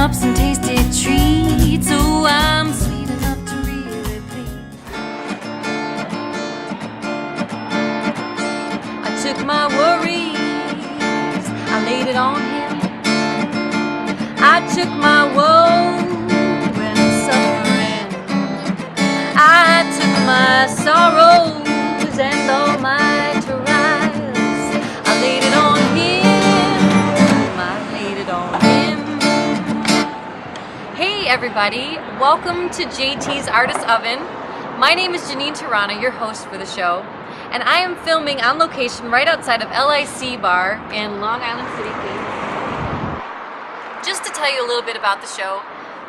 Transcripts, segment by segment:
up some tasty treats. Oh, I'm sweet enough to really please. I took my worries, I laid it on him. I took my woe and suffering. I took my sorrows and all my trials. I laid it on him. I laid it on him. Hey everybody, welcome to JT's Artist Oven. My name is Jeneen Terrana, your host for the show, and I am filming on location right outside of LIC Bar in Long Island City, Queens. Just to tell you a little bit about the show,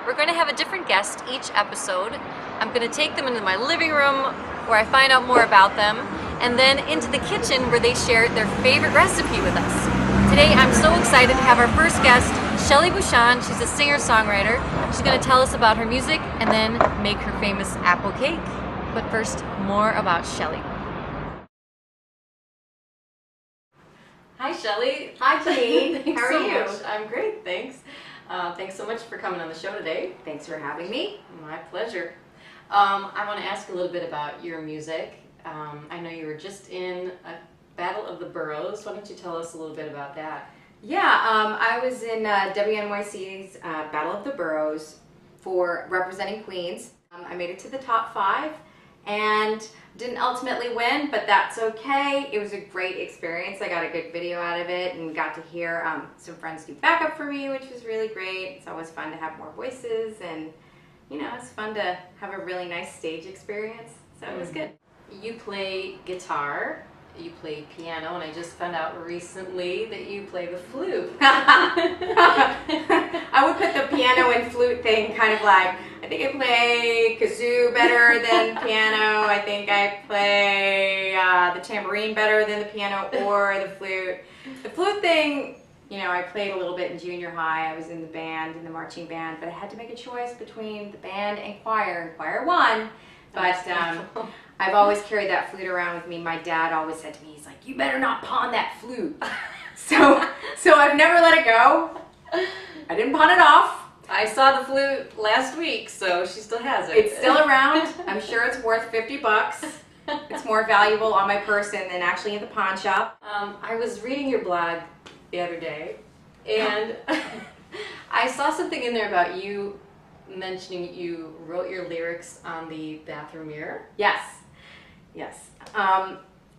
we're going to have a different guest each episode. I'm going to take them into my living room where I find out more about them, and then into the kitchen where they share their favorite recipe with us. Today I'm so excited to have our first guest, Shelly Bhushan. She's a singer-songwriter. She's going to tell us about her music and then make her famous apple cake. But first, more about Shelly. Hi, Shelly. Hi, Jeneen. How are you? Much. I'm great, thanks. Thanks so much for coming on the show today. Thanks for having me. My pleasure. I want to ask a little bit about your music. I know you were just in a Battle of the Boroughs. Why don't you tell us a little bit about that? Yeah, I was in WNYC's Battle of the Boroughs for representing Queens. I made it to the top 5 and didn't ultimately win, but that's okay. It was a great experience. I got a good video out of it and got to hear some friends do backup for me, which was really great. It's always fun to have more voices, and you know, it's fun to have a really nice stage experience, so it was good. You play guitar, you play piano, and I just found out recently that you play the flute. I would put the piano and flute thing kind of like, I think I play kazoo better than piano. I think I play the tambourine better than the piano or the flute. The flute thing, you know, I played a little bit in junior high. I was in the band, in the marching band, but I had to make a choice between the band and choir, and choir won. But I've always carried that flute around with me. My dad always said to me, he's like, you better not pawn that flute. So I've never let it go. I didn't pawn it off. I saw the flute last week, so she still has it. It's still around. I'm sure it's worth $50. It's more valuable on my person than actually in the pawn shop. I was reading your blog the other day, and I saw something in there about you mentioning you wrote your lyrics on the bathroom mirror. Yes.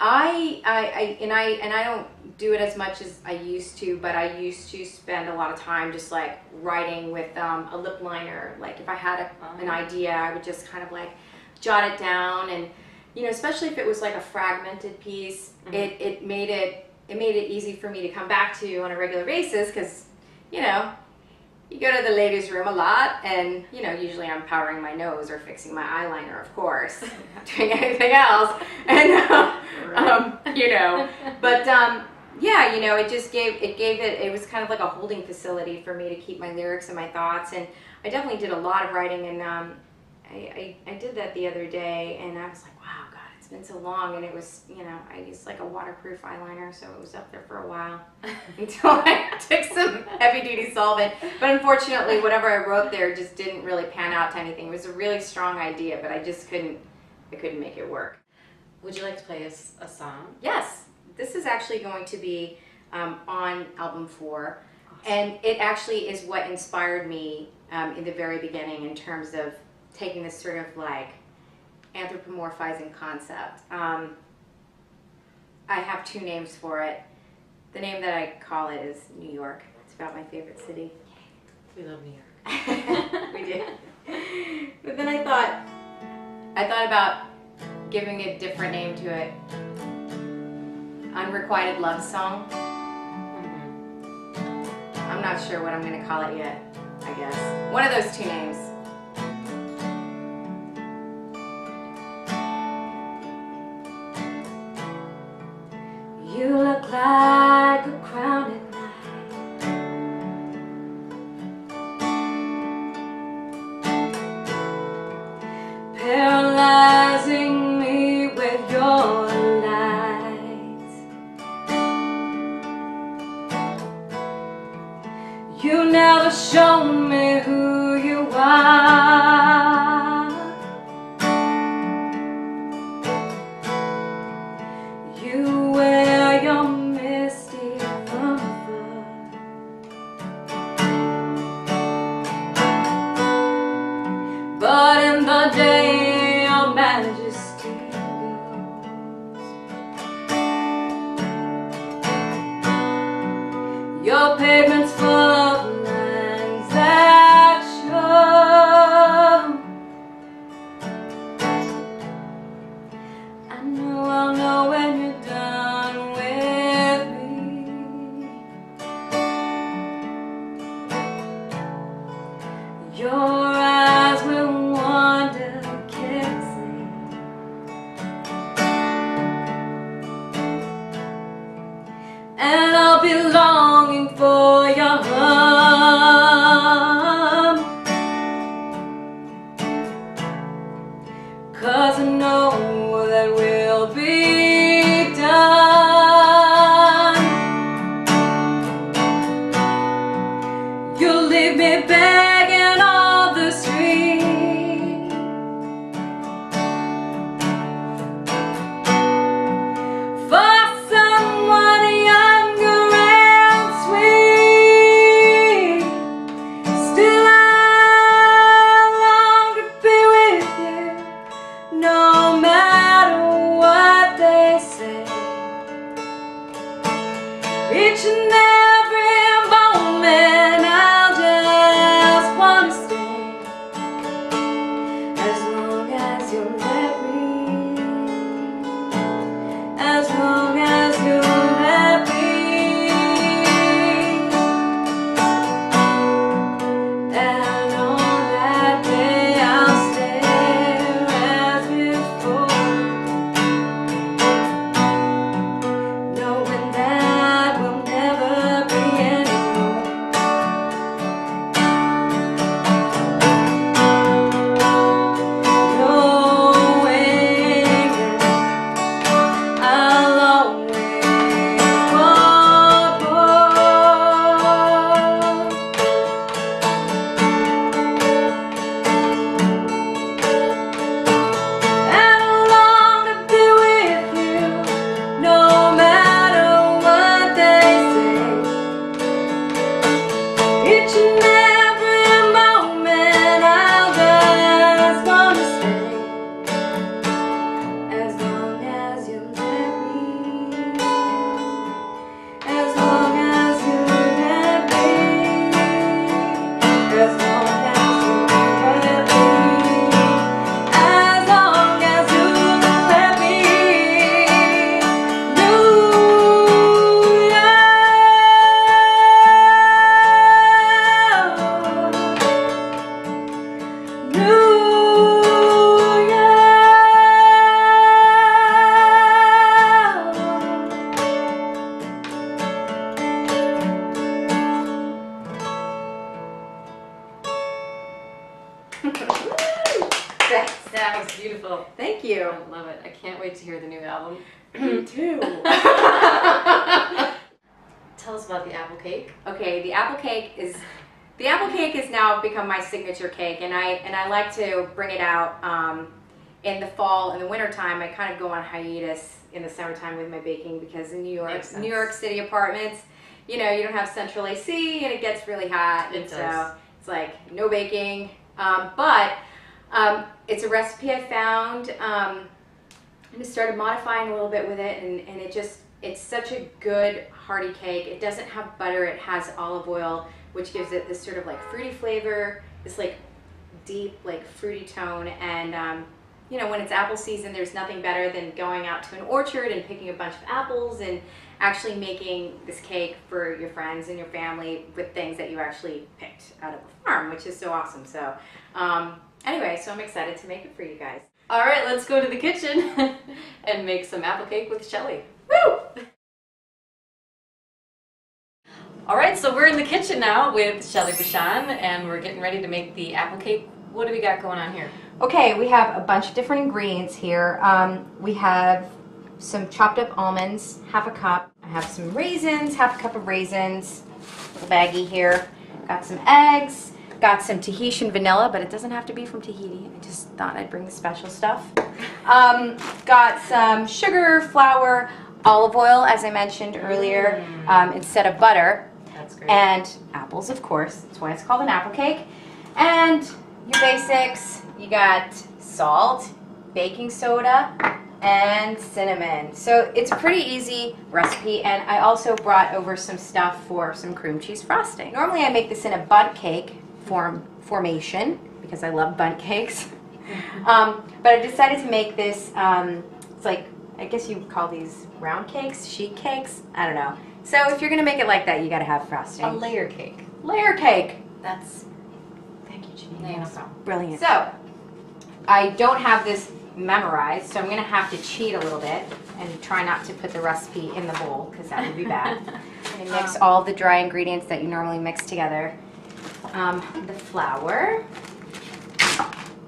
I don't do it as much as I used to, but I used to spend a lot of time just like writing with a lip liner. Like if I had an idea, I would just kind of like jot it down, and you know, especially if it was like a fragmented piece, it made it easy for me to come back to on a regular basis, because you know, you go to the ladies' room a lot, and you know, usually I'm powdering my nose or fixing my eyeliner, of course. I'm not doing anything else, and you know, but yeah, you know, it was kind of like a holding facility for me to keep my lyrics and my thoughts. And I definitely did a lot of writing, and I did that the other day, and I was like, wow, God, it's been so long. And it was, you know, I used like a waterproof eyeliner, so it was up there for a while until I took some heavy-duty solvent. But unfortunately, whatever I wrote there just didn't really pan out to anything. It was a really strong idea, but I just couldn't make it work. Would you like to play a song? Yes. This is actually going to be on album 4. Awesome. And it actually is what inspired me in the very beginning in terms of taking this sort of like anthropomorphizing concept. I have 2 names for it. The name that I call it is New York. It's about my favorite city. We love New York. We do. But then I thought about giving a different name to it. Unrequited Love Song. I'm not sure what I'm going to call it yet, I guess. One of those 2 names. You look like a crown at night. Paralyzing me with your light. You never showed me who you are. You wear your mystic comfort, but in the day your majesty goes. Your pavement's full of lines that show. I know I'll know when you're done with me. Your eyes will wander carelessly, and I'll be longing for your hum, 'cause I know that we'll be done. You'll leave me begging on the street for someone younger and sweet. Still I long to be with you, no matter what they say. Each and every moment I'll just want to stay, as long as you let me, as long as you let me. And on that day I'll stare as before, knowing that we'll never be anymore. Knowing that I'll always want more. And I long to be with you, no matter what they say. Each and every moment I'll just want to stay, as long as you let me, as long as you let me, as long as you let me, as long as you let me. New That was beautiful. Thank you. I love it. I can't wait to hear the new album. Me too. Tell us about the apple cake. Okay, the apple cake is now become my signature cake, and I like to bring it out in the fall. In the winter time, I kind of go on hiatus in the summertime with my baking, because in New York City apartments, you know, you don't have central AC and it gets really hot. It and does. So it's like no baking. But it's a recipe I found and I started modifying a little bit with it, and it's such a good hearty cake. It doesn't have butter, it has olive oil, which gives it this sort of like fruity flavor, this like deep like fruity tone. And you know, when it's apple season, there's nothing better than going out to an orchard and picking a bunch of apples and actually making this cake for your friends and your family with things that you actually picked out of a farm, which is so awesome. So anyway, so I'm excited to make it for you guys. All right, let's go to the kitchen and make some apple cake with Shelly. Woo! All right, so we're in the kitchen now with Shelly Bhushan, and we're getting ready to make the apple cake. What do we got going on here? Okay, we have a bunch of different ingredients here. We have some chopped up almonds, half a cup. I have some raisins, half a cup of raisins, little baggie here. got some eggs, got some Tahitian vanilla, but it doesn't have to be from Tahiti. I just thought I'd bring the special stuff. Got some sugar, flour, olive oil, as I mentioned earlier, instead of butter. That's great. And apples, of course. That's why it's called an apple cake. And your basics, you got salt, baking soda, and cinnamon. So it's a pretty easy recipe, and I also brought over some stuff for some cream cheese frosting. Normally I make this in a bundt cake formation because I love bundt cakes. But I decided to make this, it's like, I guess you would call these round cakes, sheet cakes, I don't know. So if you're gonna make it like that, you gotta have frosting. A layer cake. Layer cake. That's, thank you, Jeneen. No problem. Brilliant. So, I don't have this memorized, so I'm gonna have to cheat a little bit and try not to put the recipe in the bowl, because that would be bad. I'm gonna mix all the dry ingredients that you normally mix together. The flour.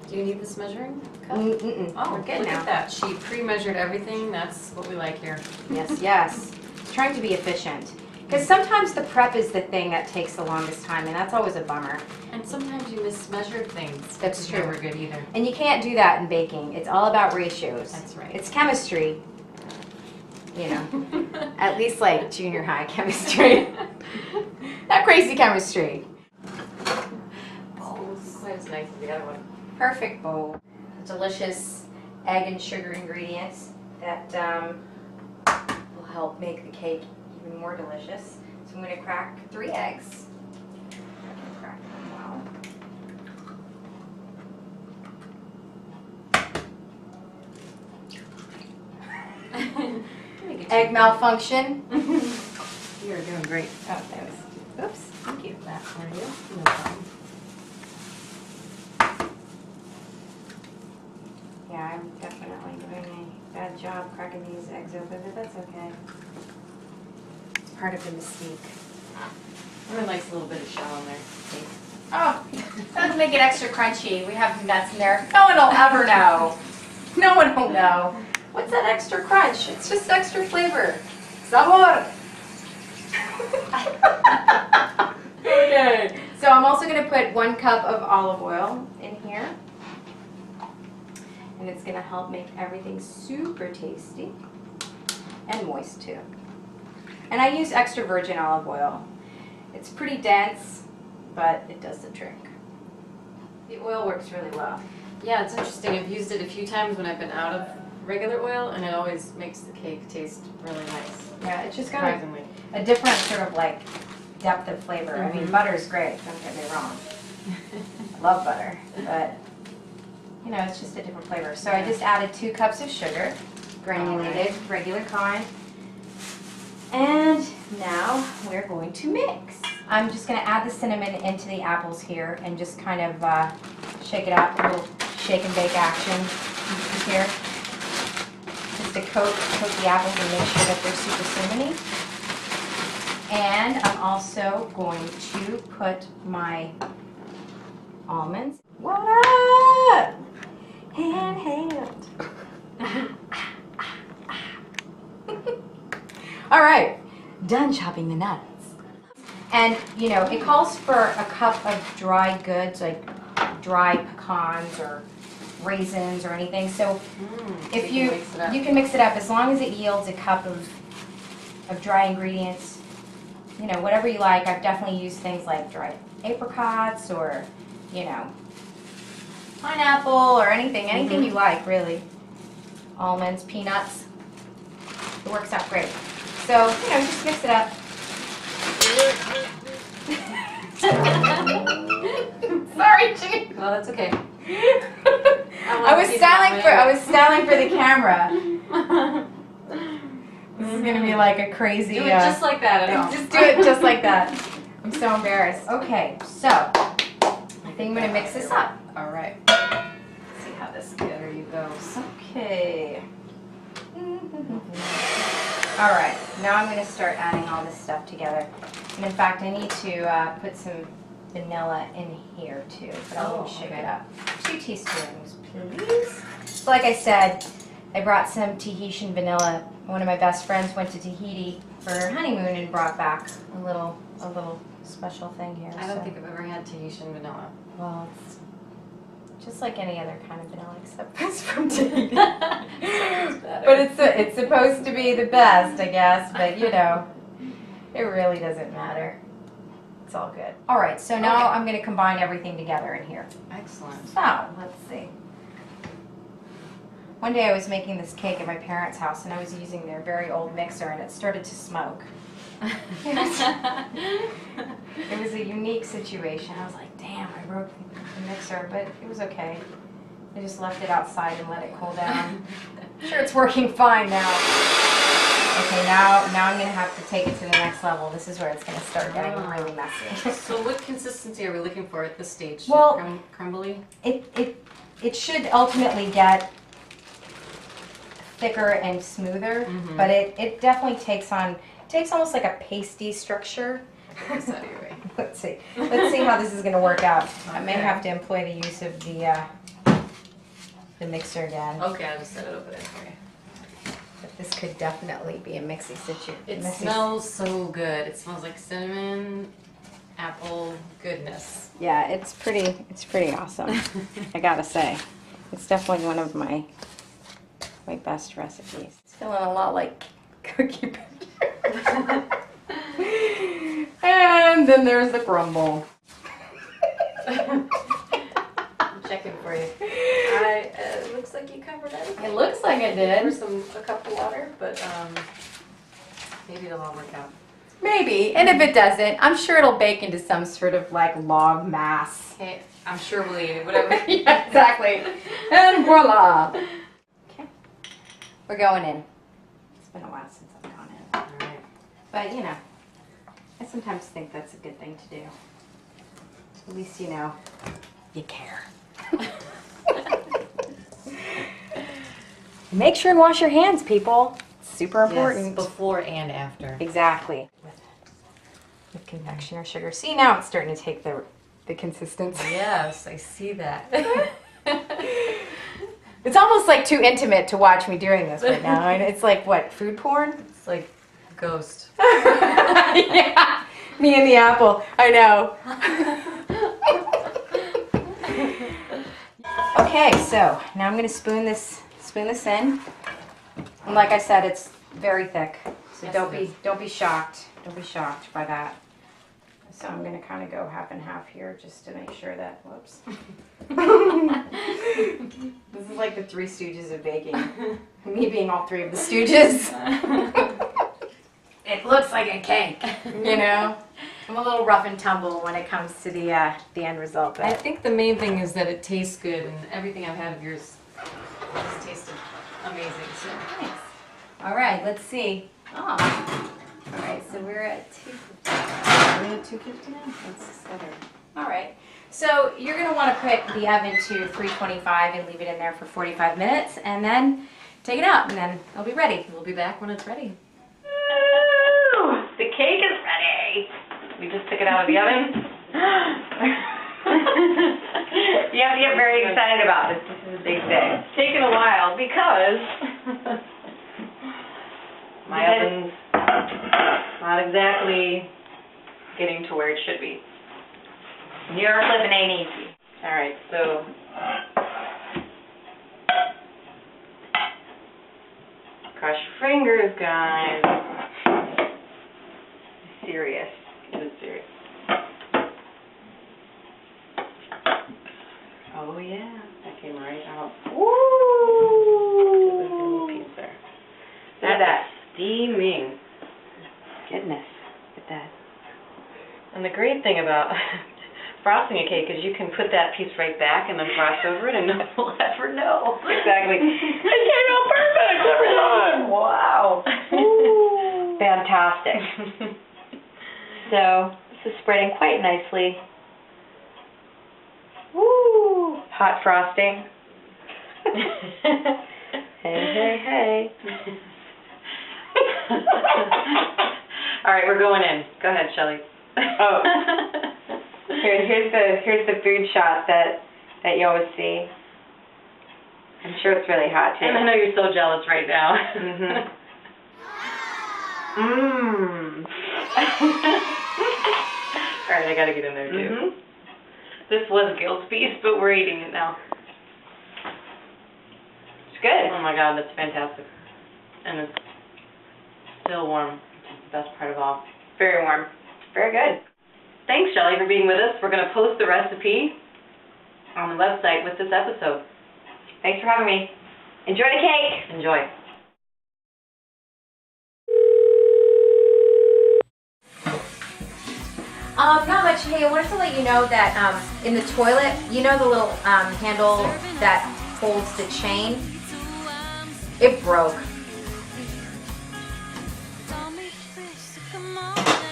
Do you need this measuring cup? Oh, we're good look now. at that. She pre-measured everything. That's what we like here. Yes, yes. Trying to be efficient. Because sometimes the prep is the thing that takes the longest time, and that's always a bummer. And sometimes you mismeasure things. That's It's true. never good either. And you can't do that in baking. It's all about ratios. That's right. It's chemistry. You know, at least like junior high chemistry. Not crazy chemistry. It's quite as nice as the other one. Perfect bowl. Delicious egg and sugar ingredients that will help make the cake even more delicious. So I'm going to crack 3 eggs. Crack them well. Egg malfunction. You're doing great. Oh, thanks. Oops. Thank you. That for you. No problem. Yeah, I'm definitely doing a bad job cracking these eggs open, but that's okay. It's part of the mystique. Everyone likes a little bit of shell in there. Oh, that'll make it extra crunchy. We have nuts in there. No one will ever know. No one will know. What's that extra crunch? It's just extra flavor. Sabor. Okay. So I'm also going to put 1 cup of olive oil in here. And it's going to help make everything super tasty and moist too. And I use extra virgin olive oil. It's pretty dense, but it does the trick. The oil works really well. Yeah, it's interesting. I've used it a few times when I've been out of regular oil, and it always makes the cake taste really nice. Yeah, it's just got Surprisingly. a different sort of like depth of flavor. I mean, butter is great, don't get me wrong. I love butter, but you know, it's just a different flavor. So I just added 2 cups of sugar, granulated, regular kind. And now we're going to mix. I'm just going to add the cinnamon into the apples here and just kind of shake it up, a little shake and bake action here. Just to coat the apples and make sure that they're super cinnamony. And I'm also going to put my almonds. What up? Hand. All right, done chopping the nuts. And you know, it calls for a cup of dry goods like dry pecans or raisins or anything. So if you can mix it up as long as it yields a cup of dry ingredients. You know, whatever you like. I've definitely used things like dried apricots or, you know, pineapple or anything you like, really. Almonds, peanuts. It works out great. So, you know, just mix it up. Sorry, Jean. Well, that's okay. I was styling for the camera. This is gonna be like a crazy. Do it just like that, I know. Just do it just like that. I'm so embarrassed. Okay, so I think I'm gonna mix this up. All right. Let's see how this together you goes. Okay. All right. Now I'm gonna start adding all this stuff together. And in fact, I need to put some vanilla in here too. But I'll shake it up. 2 teaspoons, please. So like I said, I brought some Tahitian vanilla. One of my best friends went to Tahiti for her honeymoon and brought back a little special thing here. I don't think I've ever had Tahitian vanilla. Well, it's just like any other kind of vanilla, except it's from Tahiti. But it's supposed to be the best, I guess. But you know, it really doesn't matter. It's all good. All right, so now I'm going to combine everything together in here. Excellent. So let's see. One day I was making this cake at my parents' house, and I was using their very old mixer, and it started to smoke. It was a unique situation. I was like, damn, I broke the mixer, but it was okay. I just left it outside and let it cool down. I'm sure it's working fine now. Okay, now I'm going to have to take it to the next level. This is where it's going to start getting really messy. So what consistency are we looking for at this stage? Well, crumbly? It should ultimately get thicker and smoother, but it definitely takes almost like a pasty structure. Let's see how this is going to work out. Okay. I may have to employ the use of the mixer again. Okay, I'll just set it over there for you. But this could definitely be a mixy situation. It smells so good. It smells like cinnamon, apple goodness. Yeah, it's pretty awesome. I gotta say, it's definitely one of my best recipes. It's feeling a lot like cookie batter. And then there's the crumble. I'm checking for you. It looks like you covered it. It looks like it did. A cup of water, but maybe it'll all work out. Maybe, and if it doesn't, I'm sure it'll bake into some sort of like log mass. Okay, I'm sure we'll eat it, whatever. Yeah, exactly. And voila. Okay, we're going in. It's been a while since I've gone in. All right. But you know, I sometimes think that's a good thing to do. At least you know you care. Make sure and wash your hands, people. It's super important. Yes, before and after. Exactly. With confectioner sugar. See, now it's starting to take the consistency. Yes, I see that. It's almost like too intimate to watch me doing this right now. It's like, what, food porn? It's like Ghost. Yeah, me and the apple. I know. Okay, so now I'm going to spoon this in. And like I said, it's very thick. So Yes, don't be shocked. Don't be shocked by that. So I'm going to kind of go half and half here just to make sure that, whoops. This is like the Three Stooges of baking. Me being all three of the Stooges. It looks like a cake, you know? I'm a little rough and tumble when it comes to the end result. But I think the main thing is that it tastes good, and everything I've had of yours has tasted amazing. So. Nice. All right, let's see. Oh. All right, so we're at 250. Are we at 250 now? That's other. All right. So you're going to want to put the oven to 325 and leave it in there for 45 minutes, and then take it out, and then it'll be ready. We'll be back when it's ready. Ooh, the cake is ready. We just took it out of the oven. You have to get very excited about it. This is a big day. It's taken a while because my oven's not exactly getting to where it should be. Your living ain't easy. All right, so cross your fingers, guys. Serious. It is serious. Oh yeah, that came right out. Woo! There's a little piece there. That's steaming. Goodness, look at that. And the great thing about frosting a cake is you can put that piece right back and then frost over it and no one will ever know. Exactly. It came out perfect every time. Wow. Fantastic. So, this is spreading quite nicely. Woo! Hot frosting. Hey. All right, we're going in. Go ahead, Shelly. Oh. Here's the food shot that you always see. I'm sure it's really hot too. And I know you're so jealous right now. Mmm. Alright, I gotta get in there too. This was Gil's piece, but we're eating it now. It's good. Oh my god, that's fantastic. And it's still warm, which is the best part of all. Very warm. Very good. Thanks, Shelly, for being with us. We're going to post the recipe on the website with this episode. Thanks for having me. Enjoy the cake. Enjoy. Not much. Hey, I wanted to let you know that in the toilet, you know the little handle that holds the chain? It broke.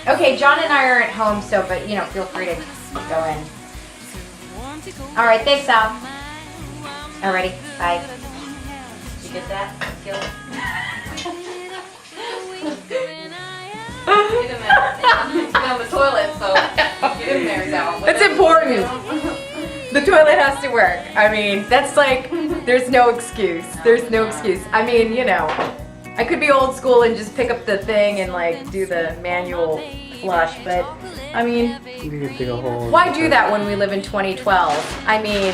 Okay, John and I are at home, so, but, you know, feel free to go in. All right, thanks, Al. Alrighty, bye. Did you get that, Gil? Get in there. He's on the toilet, so get in there, Sal. That's important. The toilet has to work. I mean, that's like, there's no excuse. There's no excuse. I mean, you know, I could be old school and just pick up the thing and like do the manual flush, but I mean, why do that when we live in 2012? I mean,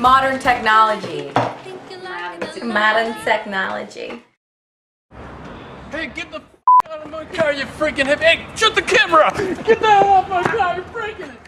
modern technology. Modern technology. Hey, get the out of my car, you freaking hip! Hey, shut the camera! Get the hell off my car, you're breaking it!